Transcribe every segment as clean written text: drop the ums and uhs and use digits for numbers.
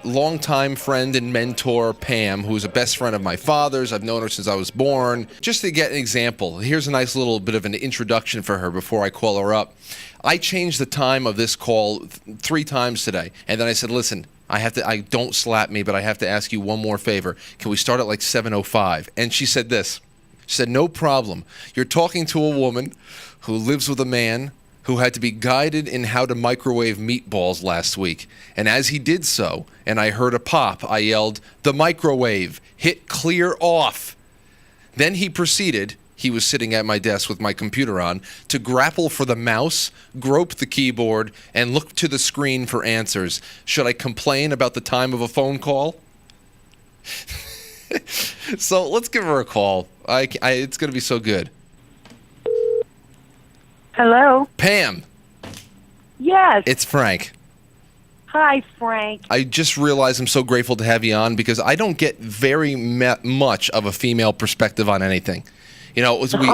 longtime friend and mentor, Pam, who's a best friend of my father's. I've known her since I was born. Just to get an example, here's a nice little bit of an introduction for her before I call her up. I changed the time of this call 3 times today, and then I said, listen, don't slap me, but I have to ask you one more favor. Can we start at like 7:05? And she said this. She said, no problem. You're talking to a woman who lives with a man who had to be guided in how to microwave meatballs last week. And as he did so, and I heard a pop, I yelled, the microwave, hit clear off. Then he proceeded, he was sitting at my desk with my computer on, to grapple for the mouse, grope the keyboard, and look to the screen for answers. Should I complain about the time of a phone call? So let's give her a call. It's going to be so good. Hello? Pam. Yes. It's Frank. Hi, Frank. I just realized I'm so grateful to have you on because I don't get very much of a female perspective on anything. You know, it was Wait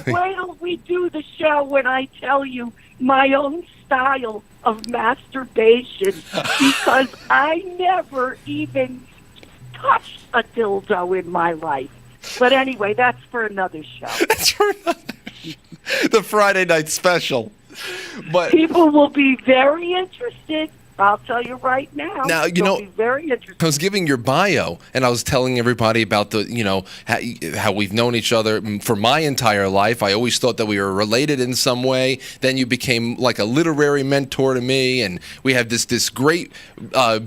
till we do the show when I tell you my own style of masturbation because I never even touched a dildo in my life. But anyway, that's for another show. That's for the Friday night special. But people will be very interested. I'll tell you right now. Now, They'll be very interested. I was giving your bio, and I was telling everybody about how we've known each other for my entire life. I always thought that we were related in some way. Then you became like a literary mentor to me, and we have this great,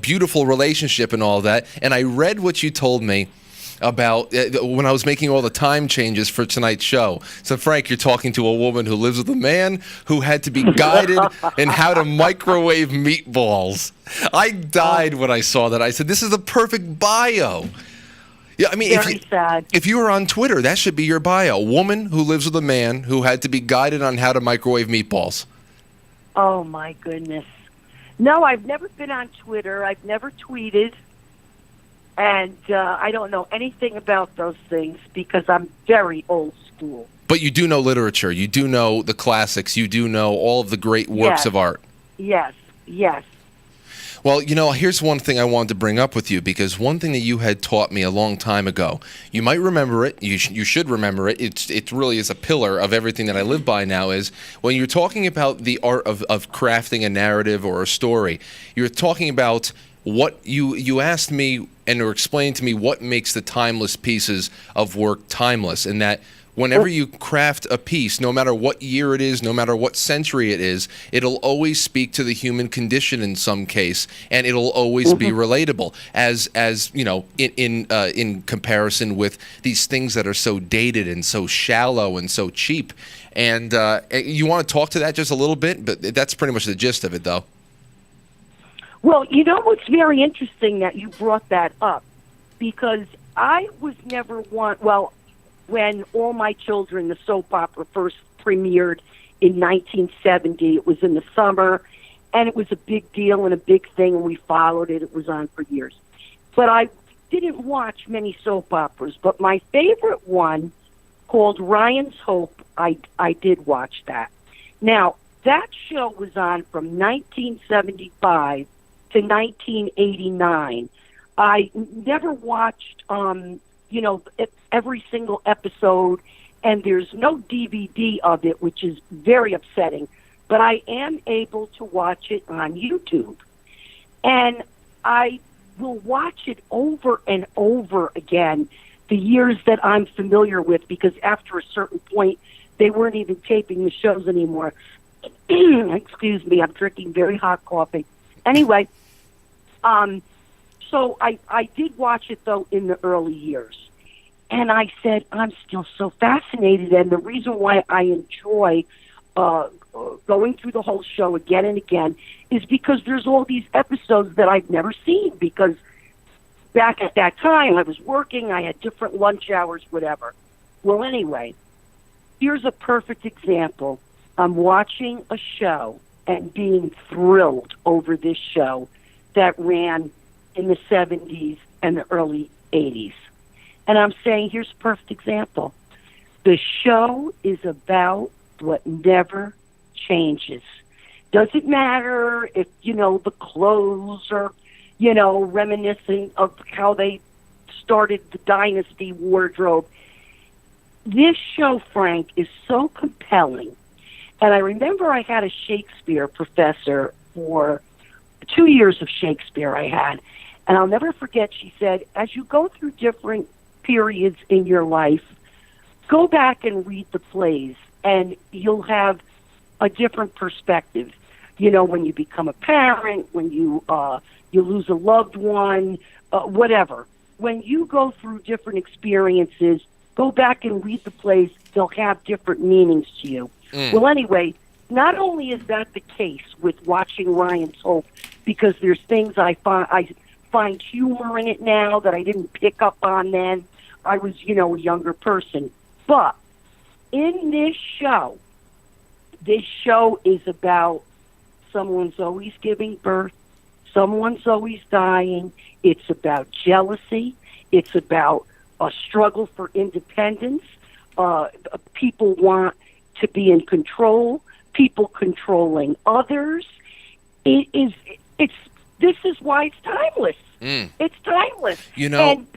beautiful relationship and all that. And I read what you told me about when I was making all the time changes for tonight's show. So, Frank, you're talking to a woman who lives with a man who had to be guided in how to microwave meatballs. I died when I saw that. I said, this is the perfect bio. Yeah, I mean, if you were on Twitter, that should be your bio. A woman who lives with a man who had to be guided on how to microwave meatballs. Oh, my goodness. No, I've never been on Twitter. I've never tweeted. And I don't know anything about those things because I'm very old school. But you do know literature. You do know the classics. You do know all of the great works of art. Yes, yes. Well, here's one thing I wanted to bring up with you because one thing that you had taught me a long time ago, you might remember it, you should remember it, it really is a pillar of everything that I live by now, is when you're talking about the art of crafting a narrative or a story, you're talking about what you asked me and or explained to me what makes the timeless pieces of work timeless, and that whenever you craft a piece, no matter what year it is, no matter what century it is, it'll always speak to the human condition in some case, and it'll always be relatable. As in comparison with these things that are so dated and so shallow and so cheap. And you want to talk to that just a little bit, but that's pretty much the gist of it, though. Well, it's very interesting that you brought that up because I was never one. Well, when All My Children, the soap opera, first premiered in 1970, it was in the summer, and it was a big deal and a big thing, and we followed it. It was on for years. But I didn't watch many soap operas, but my favorite one, called Ryan's Hope, I did watch that. Now, that show was on from 1975 to 1989. I never watched, every single episode, and there's no DVD of it, which is very upsetting. But I am able to watch it on YouTube. And I will watch it over and over again the years that I'm familiar with, because after a certain point, they weren't even taping the shows anymore. Excuse me, I'm drinking very hot coffee. Anyway, so I did watch it, though, in the early years. And I said, I'm still so fascinated. And the reason why I enjoy going through the whole show again and again is because there's all these episodes that I've never seen, because back at that time I was working, I had different lunch hours, whatever. Well, anyway, here's a perfect example. I'm watching a show and being thrilled over this show that ran in the 70s and the early 80s. And I'm saying, here's a perfect example. The show is about what never changes. Doesn't matter if, the clothes are, reminiscent of how they started the dynasty wardrobe. This show, Frank, is so compelling. And I remember I had a Shakespeare professor for 2 years of Shakespeare I had. And I'll never forget, she said, as you go through different periods in your life, go back and read the plays, and you'll have a different perspective. When you become a parent, when you lose a loved one, whatever. When you go through different experiences, go back and read the plays. They'll have different meanings to you. Well, anyway, not only is that the case with watching Ryan's Hope, because there's things I find humor in it now that I didn't pick up on then. I was, a younger person. But in this show is about someone's always giving birth, someone's always dying. It's about jealousy. It's about a struggle for independence. People want to be in control, people controlling others. This is why it's timeless. It's timeless.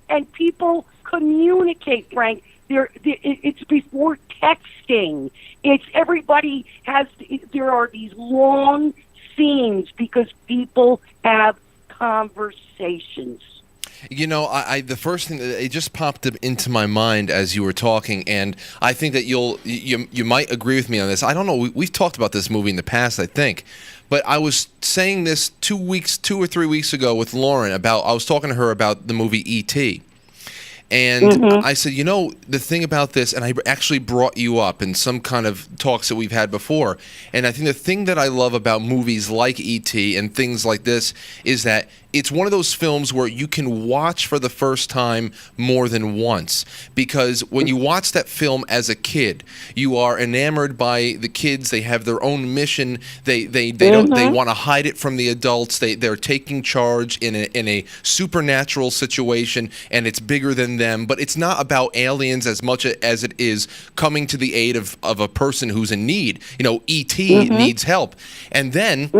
And people communicate, Frank. It's before texting. There are these long scenes because people have conversations. The first thing that it just popped into my mind as you were talking, and I think that you might agree with me on this. I don't know. We've talked about this movie in the past, I think, but I was saying this 2 or 3 weeks ago with Lauren I was talking to her about the movie E.T. And I said, the thing about this, and I actually brought you up in some kind of talks that we've had before, and I think the thing that I love about movies like E.T. and things like this is that it's one of those films where you can watch for the first time more than once, because when you watch that film as a kid, you are enamored by the kids. They have their own mission. They want to hide it from the adults. They're taking charge in a supernatural situation, and it's bigger than them. But it's not about aliens as much as it is coming to the aid of a person who's in need. E.T. needs help, and then.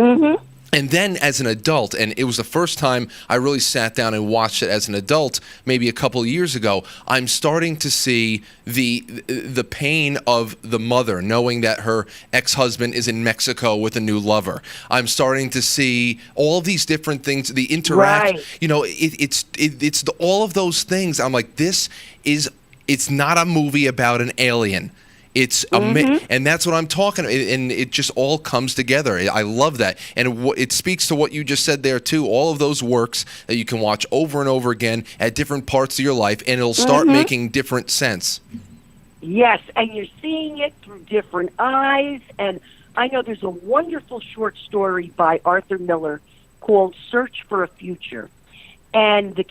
And then as an adult, and it was the first time I really sat down and watched it as an adult, maybe a couple of years ago, I'm starting to see the pain of the mother, knowing that her ex-husband is in Mexico with a new lover. I'm starting to see all these different things, the interaction. Right. It's all of those things. I'm like, it's not a movie about an alien. It's and that's what I'm talking about, and it just all comes together. I love that, and it speaks to what you just said there too. All of those works that you can watch over and over again at different parts of your life, and it'll start making different sense. Yes, and you're seeing it through different eyes. And I know there's a wonderful short story by Arthur Miller called "Search for a Future," and the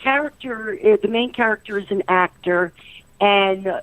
main character is an actor, and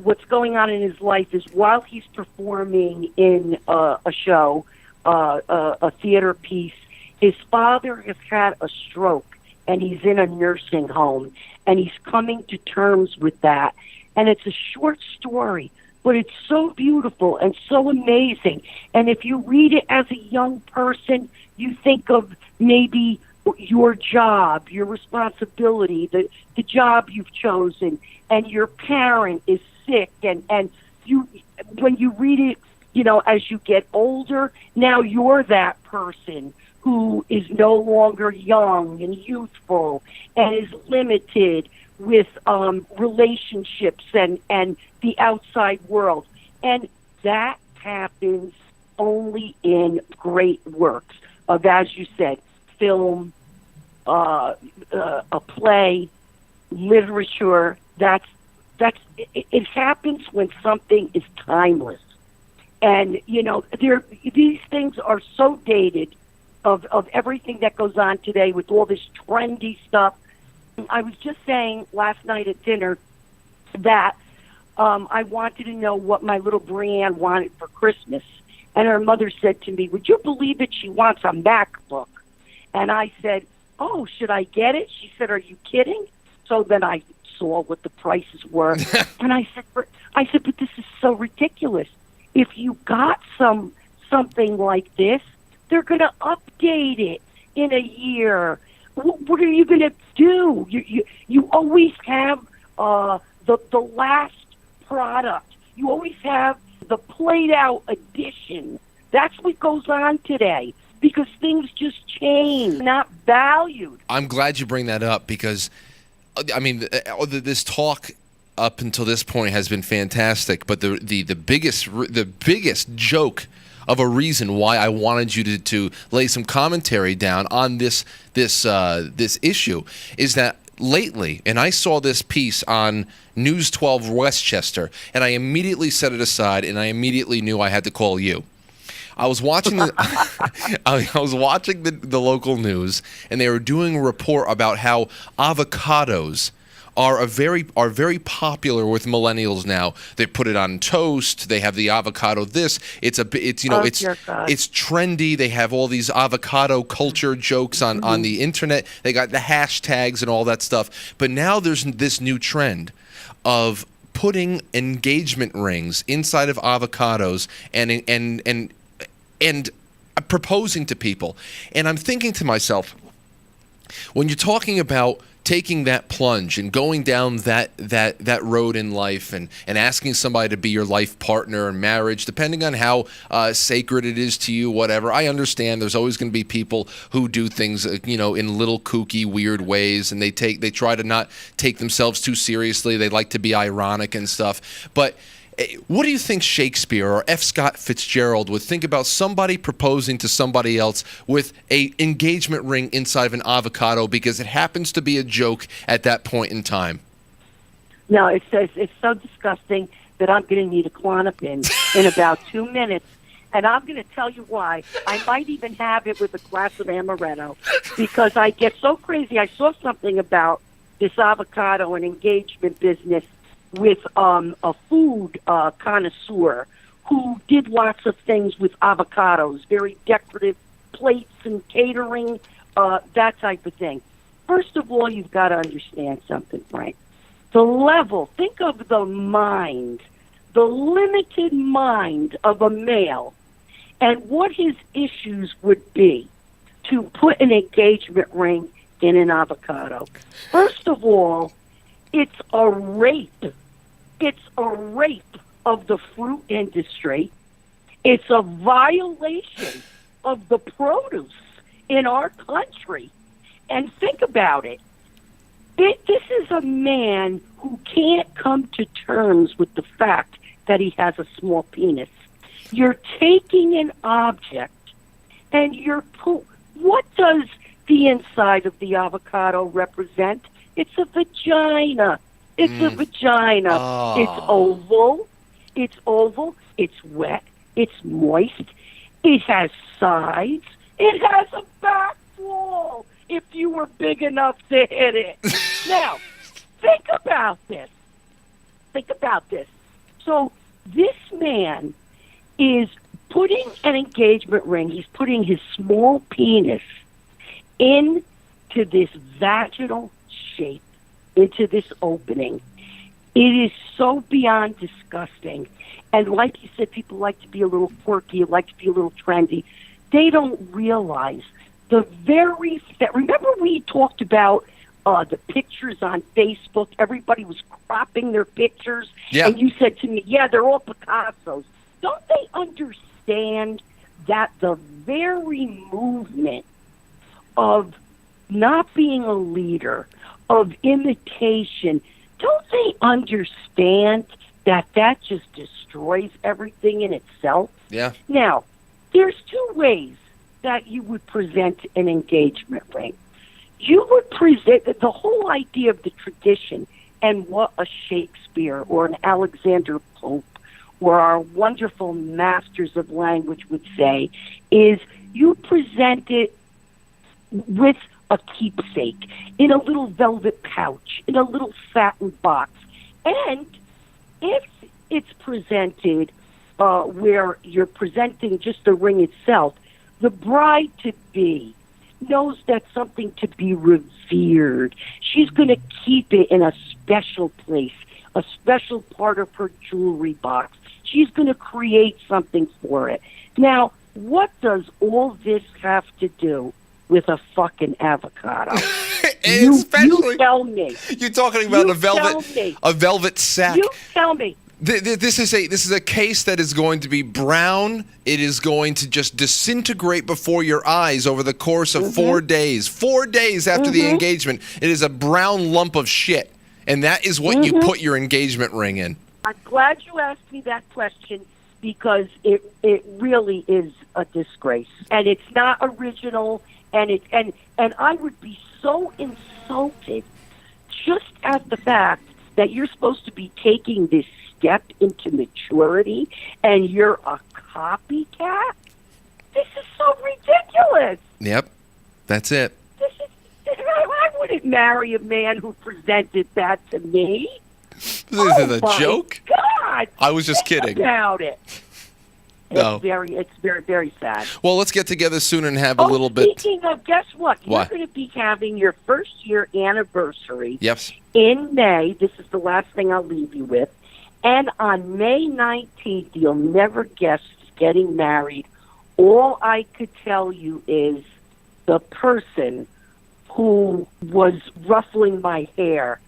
what's going on in his life is while he's performing in a show, a theater piece, his father has had a stroke, and he's in a nursing home, and he's coming to terms with that. And it's a short story, but it's so beautiful and so amazing. And if you read it as a young person, you think of maybe your job, your responsibility, the job you've chosen, and your parent is sick, and when you read it, as you get older, now you're that person who is no longer young and youthful and is limited with relationships and the outside world. And that happens only in great works of, as you said, film, a play, literature. It happens when something is timeless. And, these things are so dated of everything that goes on today with all this trendy stuff. I was just saying last night at dinner that I wanted to know what my little Brianne wanted for Christmas. And her mother said to me, would you believe it? She wants a MacBook. And I said, oh, should I get it? She said, are you kidding? So then I saw what the prices were. And I said, but this is so ridiculous. If you got some something like this, they're going to update it in a year. What are you going to do? You always have the last product. You always have the played out edition. That's what goes on today because things just change, not valued. I'm glad you bring that up because, I mean, this talk up until this point has been fantastic. But the biggest joke of a reason why I wanted you to lay some commentary down on this issue is that lately, and I saw this piece on News 12 Westchester, and I immediately set it aside, and I immediately knew I had to call you. I was watching I was watching the local news, and they were doing a report about how avocados are very popular with millennials now. They put it on toast. They have the avocado it's trendy. They have all these avocado culture jokes on the internet. They got the hashtags and all that stuff. But now there's this new trend of putting engagement rings inside of avocados and proposing to people. And I'm thinking to myself, when you're talking about taking that plunge and going down that road in life and asking somebody to be your life partner in marriage, depending on how sacred it is to you, whatever. I understand there's always going to be people who do things, in little kooky, weird ways, and they try to not take themselves too seriously. They like to be ironic and stuff. But what do you think Shakespeare or F. Scott Fitzgerald would think about somebody proposing to somebody else with a engagement ring inside of an avocado because it happens to be a joke at that point in time? No, it's so disgusting that I'm going to need a Klonopin in about 2 minutes, and I'm going to tell you why. I might even have it with a glass of amaretto because I get so crazy. I saw something about this avocado and engagement business with a food connoisseur who did lots of things with avocados, very decorative plates and catering, that type of thing. First of all, you've got to understand something, right? The level, think of the mind, the limited mind of a male, and what his issues would be to put an engagement ring in an avocado. First of all, it's a rape. It's a rape of the fruit industry. It's a violation of the produce in our country. And think about it. This is a man who can't come to terms with the fact that he has a small penis. You're taking an object and what does the inside of the avocado represent? It's a vagina. It's a vagina. Oh. It's oval. It's wet. It's moist. It has sides. It has a back wall if you were big enough to hit it. Now, think about this. So this man is putting an engagement ring. He's putting his small penis into this vaginal shape, into this opening. It is so beyond disgusting. And like you said, people like to be a little quirky, like to be a little trendy. They don't realize remember we talked about the pictures on Facebook? Everybody was cropping their pictures. Yeah. And you said to me, yeah, they're all Picassos. Don't they understand that the very movement of not being a leader, of imitation, don't they understand that just destroys everything in itself? Yeah. Now, there's two ways that you would present an engagement ring. You would present the whole idea of the tradition and what a Shakespeare or an Alexander Pope or our wonderful masters of language would say is you present it with a keepsake in a little velvet pouch, in a little satin box. And if it's presented where you're presenting just the ring itself, the bride-to-be knows that's something to be revered. She's going to keep it in a special place, a special part of her jewelry box. She's going to create something for it. Now, what does all this have to do with a fucking avocado? You tell me. You're talking about You tell me. a velvet sack. You tell me. This is a case that is going to be brown. It is going to just disintegrate before your eyes over the course of 4 days. 4 days after the engagement, it is a brown lump of shit, and that is what you put your engagement ring in. I'm glad you asked me that question because it really is a disgrace, and it's not original, and I would be so insulted just at the fact that you're supposed to be taking this step into maturity and you're a copycat. This is so ridiculous. Yep, that's it. I wouldn't marry a man who presented that to me. This is a joke? God, I was just kidding about it. No. It's very, very sad. Well, let's get together soon and have a little bit. Speaking of, guess what? What? You're going to be having your first year anniversary Yes. in May. This is the last thing I'll leave you with. And on May 19th, you'll never guess getting married. All I could tell you is the person who was ruffling my hair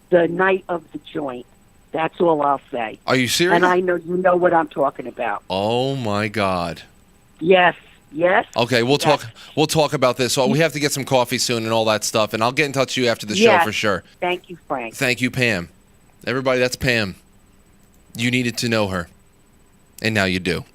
the night of the joint. That's all I'll say. Are you serious? And I know you know what I'm talking about. Oh my God. Yes. Okay, we'll talk. We'll talk about this. So we have to get some coffee soon and all that stuff, and I'll get in touch with you after the show for sure. Thank you, Frank. Thank you, Pam. Everybody, that's Pam. You needed to know her, and now you do.